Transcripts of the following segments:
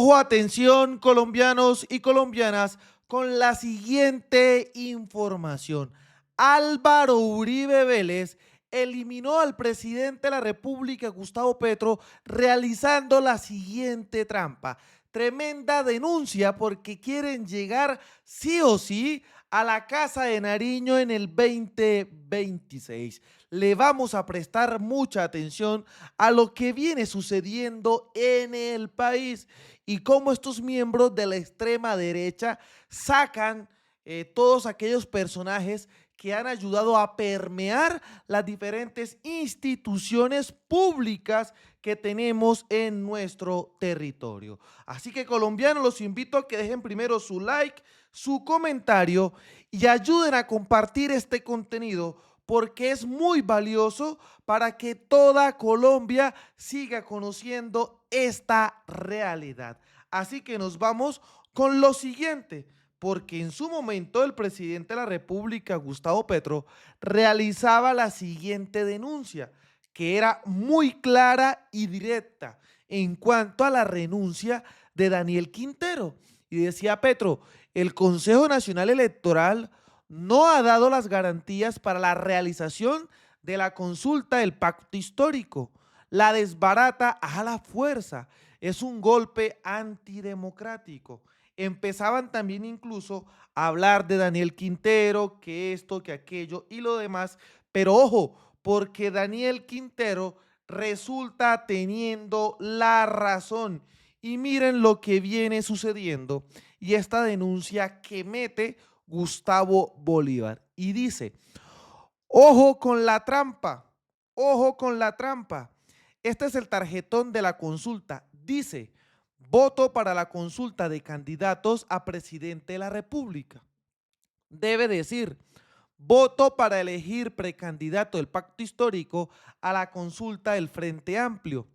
Ojo, atención, colombianos y colombianas, con la siguiente información. Álvaro Uribe Vélez eliminó al presidente de la República, Gustavo Petro, realizando la siguiente trampa. Tremenda denuncia porque quieren llegar sí o sí a la Casa de Nariño en el 2026. Le vamos a prestar mucha atención a lo que viene sucediendo en el país y cómo estos miembros de la extrema derecha sacan todos aquellos personajes que han ayudado a permear las diferentes instituciones públicas que tenemos en nuestro territorio. Así que, colombianos, los invito a que dejen primero su like, su comentario y ayuden a compartir este contenido porque es muy valioso para que toda Colombia siga conociendo esta realidad. Así que nos vamos con lo siguiente, porque en su momento el presidente de la República, Gustavo Petro, realizaba la siguiente denuncia, que era muy clara y directa en cuanto a la renuncia de Daniel Quintero. Y decía Petro, el Consejo Nacional Electoral no ha dado las garantías para la realización de la consulta del pacto histórico. La desbarata a la fuerza. Es un golpe antidemocrático. Empezaban también incluso a hablar de Daniel Quintero, que esto, que aquello y lo demás. Pero ojo, porque Daniel Quintero resulta teniendo la razón. Y miren lo que viene sucediendo y esta denuncia que mete Gustavo Bolívar. Y dice, ojo con la trampa, ojo con la trampa. Este es el tarjetón de la consulta. Dice, voto para la consulta de candidatos a presidente de la República. Debe decir, voto para elegir precandidato del pacto histórico a la consulta del Frente Amplio.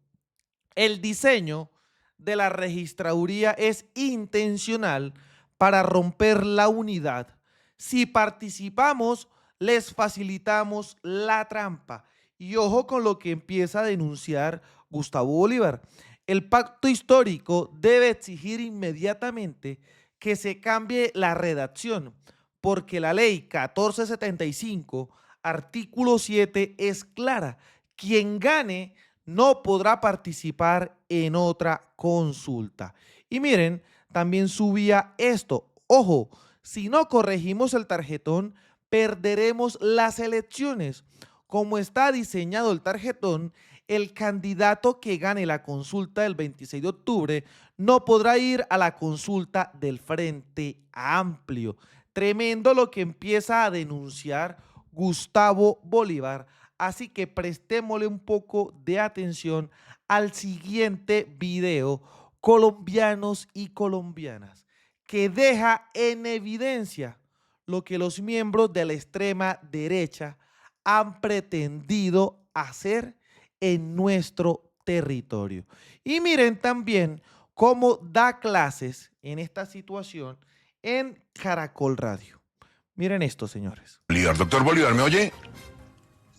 El diseño de la registraduría es intencional para romper la unidad. Si participamos, les facilitamos la trampa. Y ojo con lo que empieza a denunciar Gustavo Bolívar. El pacto histórico debe exigir inmediatamente que se cambie la redacción, porque la ley 1475, artículo 7, es clara. Quien gane no podrá participar en otra consulta. Y miren, también subía esto. Ojo, si no corregimos el tarjetón, perderemos las elecciones. Como está diseñado el tarjetón, el candidato que gane la consulta del 26 de octubre no podrá ir a la consulta del Frente Amplio. Tremendo lo que empieza a denunciar Gustavo Bolívar. Así que prestémosle un poco de atención al siguiente video, colombianos y colombianas, que deja en evidencia lo que los miembros de la extrema derecha han pretendido hacer en nuestro territorio. Y miren también cómo da clases en esta situación en Caracol Radio. Miren esto, señores. Bolívar, doctor Bolívar, ¿me oye?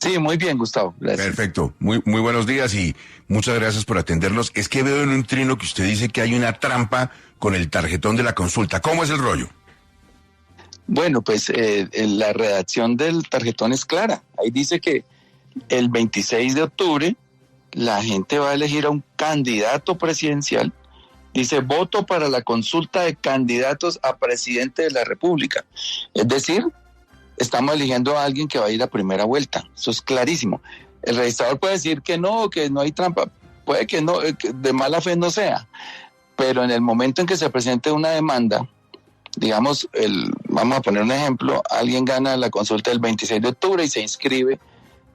Sí, muy bien, Gustavo. Gracias. Perfecto. Muy buenos días y muchas gracias por atendernos. Es que veo en un trino que usted dice que hay una trampa con el tarjetón de la consulta. ¿Cómo es el rollo? Bueno, pues la redacción del tarjetón es clara. Ahí dice que el 26 de octubre la gente va a elegir a un candidato presidencial. Dice, voto para la consulta de candidatos a presidente de la República. Es decir, estamos eligiendo a alguien que va a ir a primera vuelta. Eso es clarísimo. El registrador puede decir que no hay trampa. Puede que no, que de mala fe no sea. Pero en el momento en que se presente una demanda, digamos, vamos a poner un ejemplo, alguien gana la consulta del 26 de octubre y se inscribe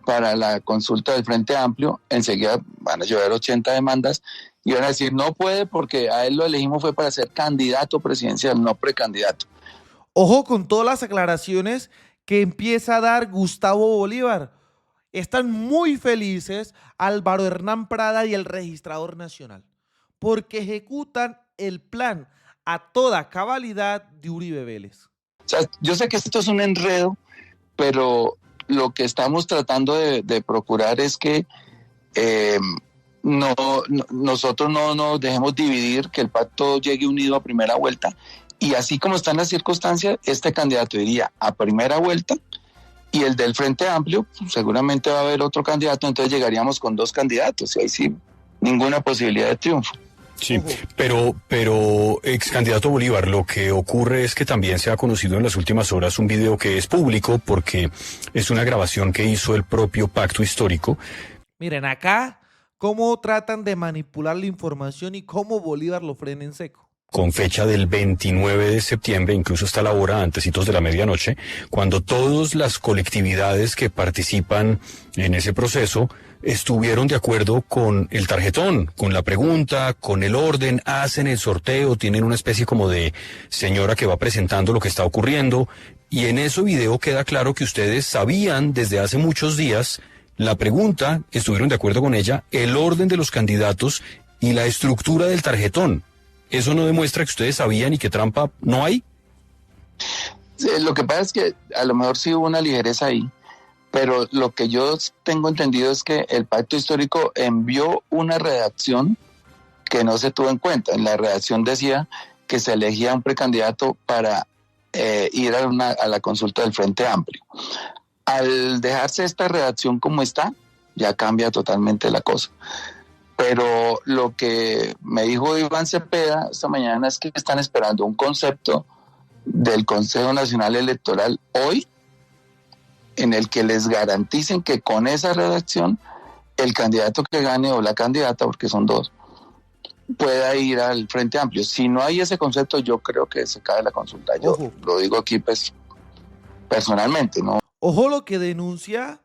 para la consulta del Frente Amplio, enseguida van a llevar 80 demandas y van a decir no puede porque a él lo elegimos fue para ser candidato presidencial, no precandidato. Ojo con todas las aclaraciones que empieza a dar Gustavo Bolívar. Están muy felices Álvaro Hernán Prada y el registrador nacional porque ejecutan el plan a toda cabalidad de Uribe Vélez. O sea, yo sé que esto es un enredo, pero lo que estamos tratando de procurar es que nosotros no nos dejemos dividir, que el pacto llegue unido a primera vuelta, y así como están las circunstancias, este candidato iría a primera vuelta y el del Frente Amplio, pues, seguramente va a haber otro candidato, entonces llegaríamos con 2 candidatos y ahí sí, ninguna posibilidad de triunfo. Sí, pero ex candidato Bolívar, lo que ocurre es que también se ha conocido en las últimas horas un video que es público porque es una grabación que hizo el propio Pacto Histórico. Miren acá cómo tratan de manipular la información y cómo Bolívar lo frena en seco. Con fecha del 29 de septiembre, incluso hasta la hora antecitos de la medianoche, cuando todas las colectividades que participan en ese proceso estuvieron de acuerdo con el tarjetón, con la pregunta, con el orden, hacen el sorteo, tienen una especie como de señora que va presentando lo que está ocurriendo, y en ese video queda claro que ustedes sabían desde hace muchos días la pregunta, estuvieron de acuerdo con ella, el orden de los candidatos y la estructura del tarjetón. ¿Eso no demuestra que ustedes sabían y que trampa no hay? Sí, lo que pasa es que a lo mejor sí hubo una ligereza ahí, pero lo que yo tengo entendido es que el Pacto Histórico envió una redacción que no se tuvo en cuenta. En la redacción decía que se elegía un precandidato para ir a la consulta del Frente Amplio. Al dejarse esta redacción como está, ya cambia totalmente la cosa. Pero lo que me dijo Iván Cepeda esta mañana es que están esperando un concepto del Consejo Nacional Electoral hoy, en el que les garanticen que con esa redacción el candidato que gane o la candidata, porque son 2, pueda ir al Frente Amplio. Si no hay ese concepto, yo creo que se cae la consulta. Yo lo digo aquí pues personalmente, ¿no? Ojo lo que denuncia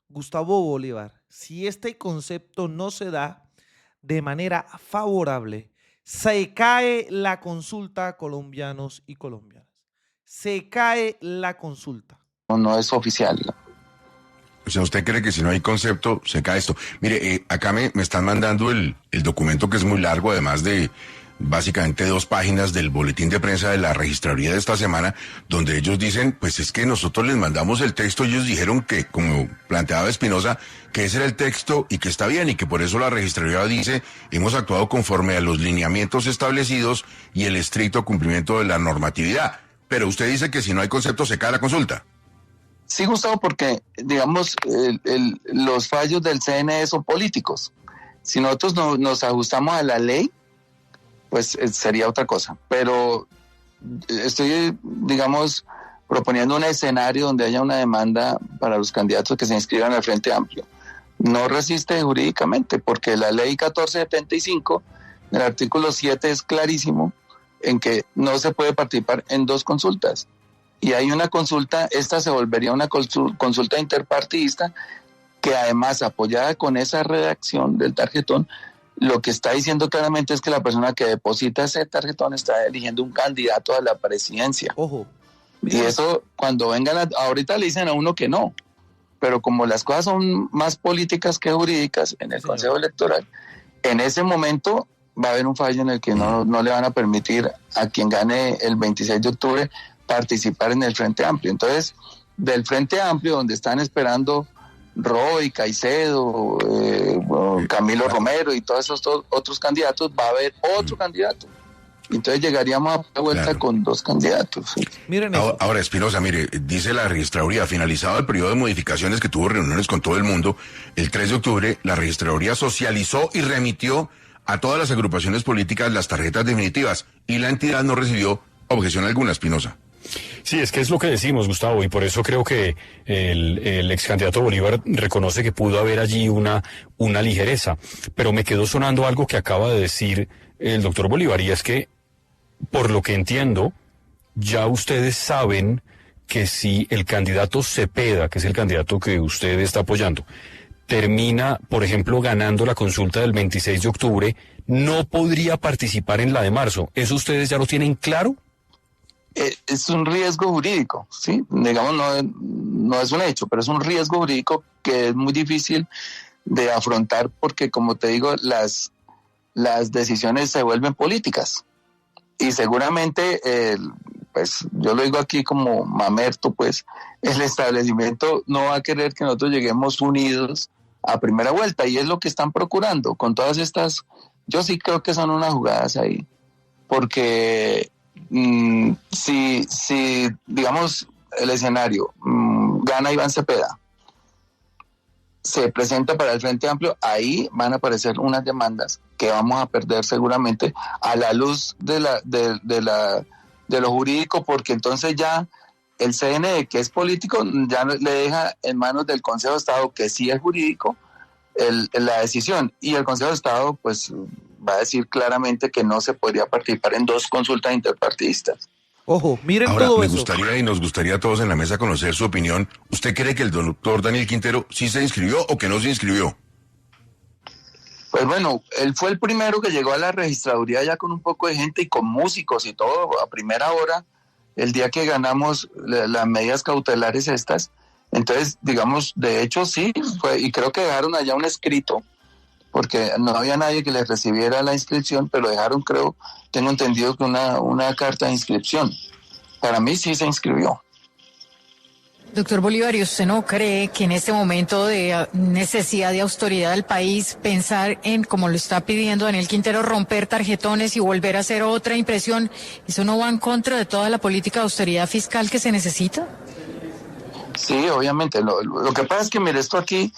Gustavo Bolívar. Si este concepto no se da de manera favorable, se cae la consulta a colombianos y colombianas. Se cae la consulta. No es oficial. O sea, ¿usted cree que si no hay concepto se cae esto? Mire, acá me están mandando el documento que es muy largo, además de básicamente 2 páginas del boletín de prensa de la registraduría de esta semana, donde ellos dicen, pues es que nosotros les mandamos el texto, ellos dijeron que, como planteaba Espinosa, que ese era el texto y que está bien, y que por eso la registraduría dice, hemos actuado conforme a los lineamientos establecidos y el estricto cumplimiento de la normatividad. Pero usted dice que si no hay concepto se cae la consulta. Sí, Gustavo, porque, digamos, los fallos del CNE son políticos. Si nosotros nos ajustamos a la ley, pues sería otra cosa. Pero estoy, digamos, proponiendo un escenario donde haya una demanda para los candidatos que se inscriban al Frente Amplio. No resiste jurídicamente, porque la ley 1475, el artículo 7 es clarísimo en que no se puede participar en 2 consultas. Y hay una consulta, esta se volvería una consulta interpartidista, que además, apoyada con esa redacción del tarjetón, lo que está diciendo claramente es que la persona que deposita ese tarjetón está eligiendo un candidato a la presidencia. Ojo. Y eso, cuando vengan, ahorita le dicen a uno que no, pero como las cosas son más políticas que jurídicas en el Consejo Electoral, en ese momento va a haber un fallo en el que no le van a permitir a quien gane el 26 de octubre participar en el Frente Amplio. Entonces, del Frente Amplio, donde están esperando Roy, Caicedo, Camilo Romero y todos esos otros candidatos, va a haber otro candidato. Entonces llegaríamos a la vuelta con 2 candidatos. ¿Sí? Miren eso. Ahora, Espinosa, mire, dice la registraduría, finalizado el periodo de modificaciones que tuvo reuniones con todo el mundo, el 3 de octubre la registraduría socializó y remitió a todas las agrupaciones políticas las tarjetas definitivas y la entidad no recibió objeción alguna, Espinosa. Sí, es que es lo que decimos, Gustavo, y por eso creo que el ex candidato Bolívar reconoce que pudo haber allí una ligereza. Pero me quedó sonando algo que acaba de decir el doctor Bolívar, y es que, por lo que entiendo, ya ustedes saben que si el candidato Cepeda, que es el candidato que usted está apoyando, termina, por ejemplo, ganando la consulta del 26 de octubre, no podría participar en la de marzo. ¿Eso ustedes ya lo tienen claro? Es un riesgo jurídico, ¿sí? Digamos, no es un hecho, pero es un riesgo jurídico que es muy difícil de afrontar porque, como te digo, las decisiones se vuelven políticas. Y seguramente, pues yo lo digo aquí como mamerto, pues el establecimiento no va a querer que nosotros lleguemos unidos a primera vuelta, y es lo que están procurando con todas estas. Yo sí creo que son unas jugadas ahí, porque si digamos el escenario gana Iván Cepeda, se presenta para el Frente Amplio, ahí van a aparecer unas demandas que vamos a perder seguramente a la luz de lo jurídico, porque entonces ya el CNE, que es político, ya le deja en manos del Consejo de Estado, que sí es jurídico, la decisión, y el Consejo de Estado pues va a decir claramente que no se podría participar en 2 consultas interpartidistas. Ojo, miren Ahora, todo me eso. gustaría y nos gustaría a todos en la mesa conocer su opinión. ¿Usted cree que el doctor Daniel Quintero sí se inscribió o que no se inscribió? Pues bueno, él fue el primero que llegó a la registraduría ya con un poco de gente y con músicos y todo a primera hora, el día que ganamos las medidas cautelares estas. Entonces, digamos, de hecho sí, fue, y creo que dejaron allá un escrito, porque no había nadie que les recibiera la inscripción, pero dejaron, tengo entendido que una carta de inscripción. Para mí sí se inscribió. Doctor Bolívar, ¿y usted no cree que en este momento de necesidad de austeridad del país, pensar en, como lo está pidiendo Daniel Quintero, romper tarjetones y volver a hacer otra impresión, eso no va en contra de toda la política de austeridad fiscal que se necesita? Sí, obviamente. Lo que pasa es que, mire, esto aquí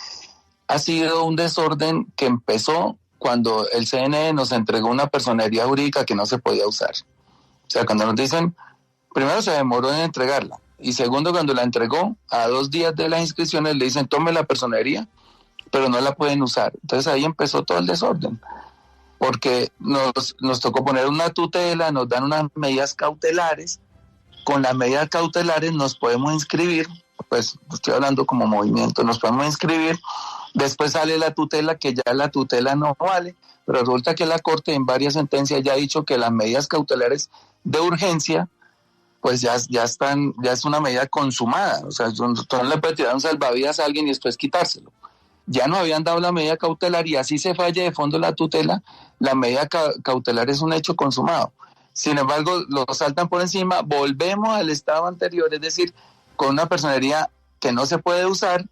ha sido un desorden que empezó cuando el CNE nos entregó una personería jurídica que no se podía usar. O sea, cuando nos dicen, primero se demoró en entregarla, y segundo, cuando la entregó, a 2 días de las inscripciones le dicen, tome la personería, pero no la pueden usar. Entonces ahí empezó todo el desorden, porque nos tocó poner una tutela, nos dan unas medidas cautelares, con las medidas cautelares nos podemos inscribir, pues estoy hablando como movimiento, nos podemos inscribir, después sale la tutela, que ya la tutela no vale, pero resulta que la Corte en varias sentencias ya ha dicho que las medidas cautelares de urgencia, pues ya es una medida consumada. O sea, no le puede tirar un salvavidas a alguien y después quitárselo. Ya no habían dado la medida cautelar, y así se falle de fondo la tutela, la medida cautelar es un hecho consumado. Sin embargo, lo saltan por encima, volvemos al estado anterior, es decir, con una personería que no se puede usar,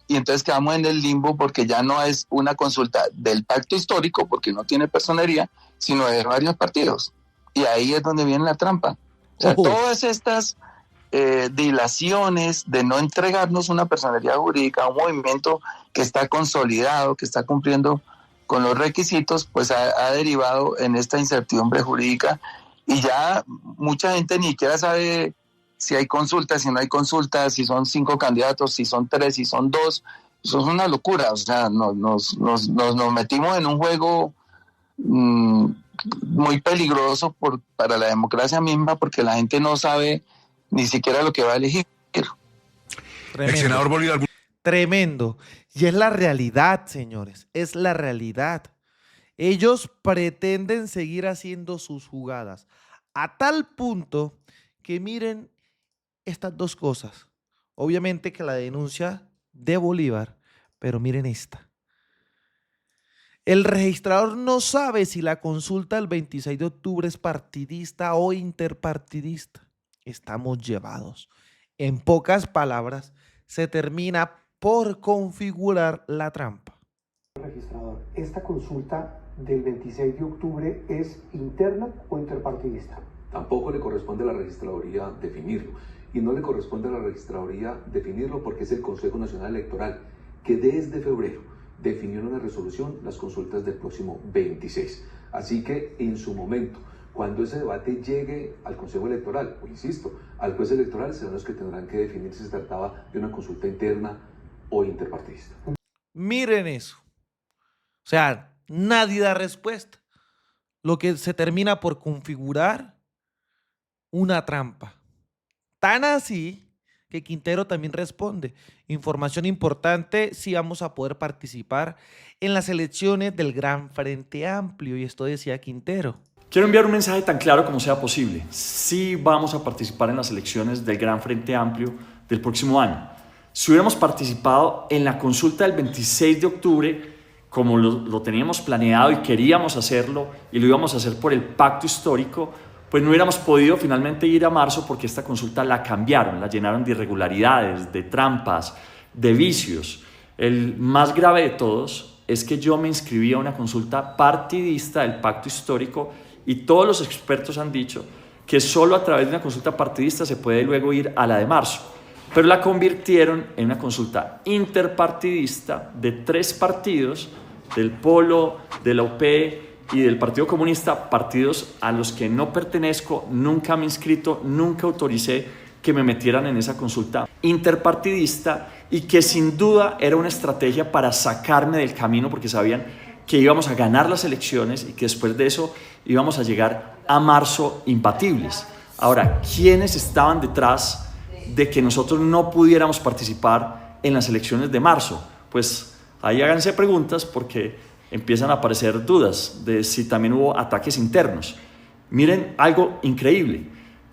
y entonces quedamos en el limbo, porque ya no es una consulta del pacto histórico, porque no tiene personería, sino de varios partidos. Y ahí es donde viene la trampa. O sea, todas estas dilaciones de no entregarnos una personería jurídica, un movimiento que está consolidado, que está cumpliendo con los requisitos, pues ha derivado en esta incertidumbre jurídica, y ya mucha gente ni siquiera sabe si hay consultas, si no hay consultas, si son 5 candidatos, si son 3, si son 2. Eso es una locura. O sea, nos metimos en un juego muy peligroso para la democracia misma, porque la gente no sabe ni siquiera lo que va a elegir. El senador Bolívar. Tremendo. Y es la realidad, señores, es la realidad. Ellos pretenden seguir haciendo sus jugadas a tal punto que miren estas 2 cosas. Obviamente que la denuncia de Bolívar, pero miren esta. El registrador no sabe si la consulta del 26 de octubre es partidista o interpartidista. Estamos llevados. En pocas palabras, se termina por configurar la trampa. Registrador, ¿esta consulta del 26 de octubre es interna o interpartidista? Tampoco le corresponde a la registraduría definirlo. Y no le corresponde a la registraduría definirlo porque es el Consejo Nacional Electoral, que desde febrero definió en una resolución las consultas del próximo 26. Así que en su momento, cuando ese debate llegue al Consejo Electoral, o insisto, al juez electoral, serán los que tendrán que definir si se trataba de una consulta interna o interpartidista. Miren eso. O sea, nadie da respuesta. Lo que se termina por configurar una trampa. Tan así que Quintero también responde. Información importante, si vamos a poder participar en las elecciones del Gran Frente Amplio. Y esto decía Quintero. Quiero enviar un mensaje tan claro como sea posible. Sí vamos a participar en las elecciones del Gran Frente Amplio del próximo año. Si hubiéramos participado en la consulta del 26 de octubre, como lo teníamos planeado y queríamos hacerlo, y lo íbamos a hacer por el pacto histórico, pues no hubiéramos podido finalmente ir a marzo, porque esta consulta la cambiaron, la llenaron de irregularidades, de trampas, de vicios. El más grave de todos es que yo me inscribí a una consulta partidista del pacto histórico y todos los expertos han dicho que solo a través de una consulta partidista se puede luego ir a la de marzo. Pero la convirtieron en una consulta interpartidista de 3 partidos, del Polo, de la UP y del Partido Comunista, partidos a los que no pertenezco, nunca me he inscrito, nunca autoricé que me metieran en esa consulta interpartidista y que sin duda era una estrategia para sacarme del camino porque sabían que íbamos a ganar las elecciones y que después de eso íbamos a llegar a marzo imbatibles. Ahora, ¿quiénes estaban detrás de que nosotros no pudiéramos participar en las elecciones de marzo? Pues ahí háganse preguntas porque empiezan a aparecer dudas de si también hubo ataques internos. Miren algo increíble.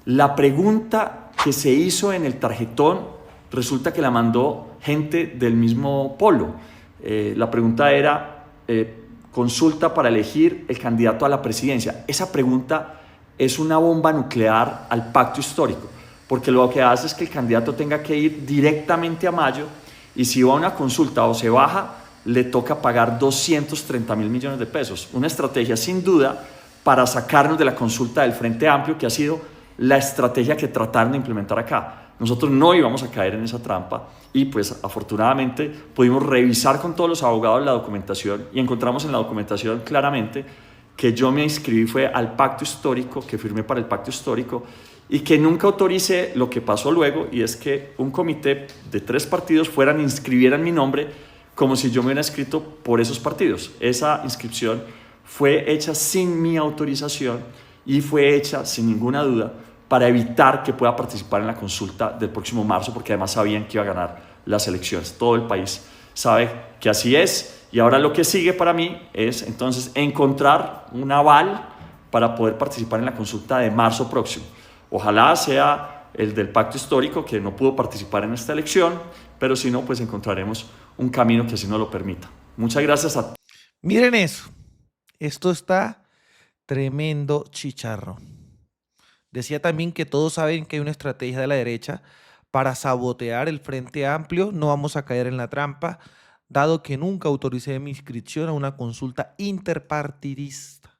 La pregunta que se hizo en el tarjetón resulta que la mandó gente del mismo polo. La pregunta era consulta para elegir el candidato a la presidencia. Esa pregunta es una bomba nuclear al pacto histórico, porque lo que hace es que el candidato tenga que ir directamente a mayo y si va a una consulta o se baja, le toca pagar 230.000 millones de pesos. Una estrategia sin duda para sacarnos de la consulta del Frente Amplio, que ha sido la estrategia que trataron de implementar acá. Nosotros no íbamos a caer en esa trampa y pues afortunadamente pudimos revisar con todos los abogados la documentación y encontramos en la documentación claramente que yo me inscribí fue al pacto histórico, que firmé para el pacto histórico y que nunca autoricé lo que pasó luego, y es que un comité de 3 partidos fueran e inscribieran mi nombre como si yo me hubiera inscrito por esos partidos. Esa inscripción fue hecha sin mi autorización y fue hecha sin ninguna duda para evitar que pueda participar en la consulta del próximo marzo, porque además sabían que iba a ganar las elecciones. Todo el país sabe que así es, y ahora lo que sigue para mí es entonces encontrar un aval para poder participar en la consulta de marzo próximo. Ojalá sea el del pacto histórico, que no pudo participar en esta elección, pero si no, pues encontraremos un camino que así nos lo permita. Muchas gracias a todos. Miren eso. Esto está tremendo chicharrón. Decía también que todos saben que hay una estrategia de la derecha para sabotear el Frente Amplio. No vamos a caer en la trampa, dado que nunca autoricé mi inscripción a una consulta interpartidista.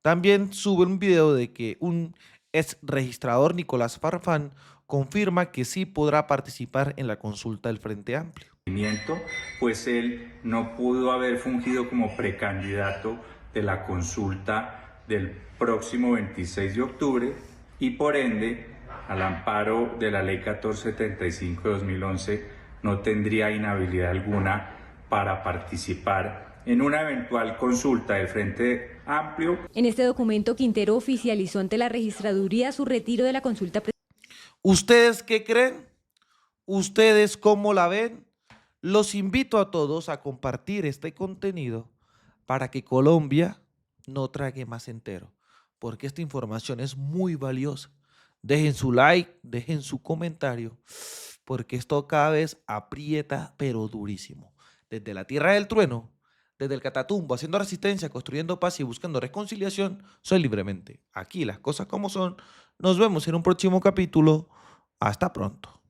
También sube un video de que un ex registrador, Nicolás Farfán, confirma que sí podrá participar en la consulta del Frente Amplio. Pues él no pudo haber fungido como precandidato de la consulta del próximo 26 de octubre y por ende, al amparo de la Ley 1475 de 2011, no tendría inhabilidad alguna para participar en una eventual consulta del Frente Amplio. En este documento, Quintero oficializó ante la registraduría su retiro de la consulta. ¿Ustedes qué creen? ¿Ustedes cómo la ven? Los invito a todos a compartir este contenido para que Colombia no trague más entero, porque esta información es muy valiosa. Dejen su like, dejen su comentario, porque esto cada vez aprieta, pero durísimo. Desde la tierra del trueno, desde el Catatumbo, haciendo resistencia, construyendo paz y buscando reconciliación, soy Libremente. Aquí las cosas como son. Nos vemos en un próximo capítulo. Hasta pronto.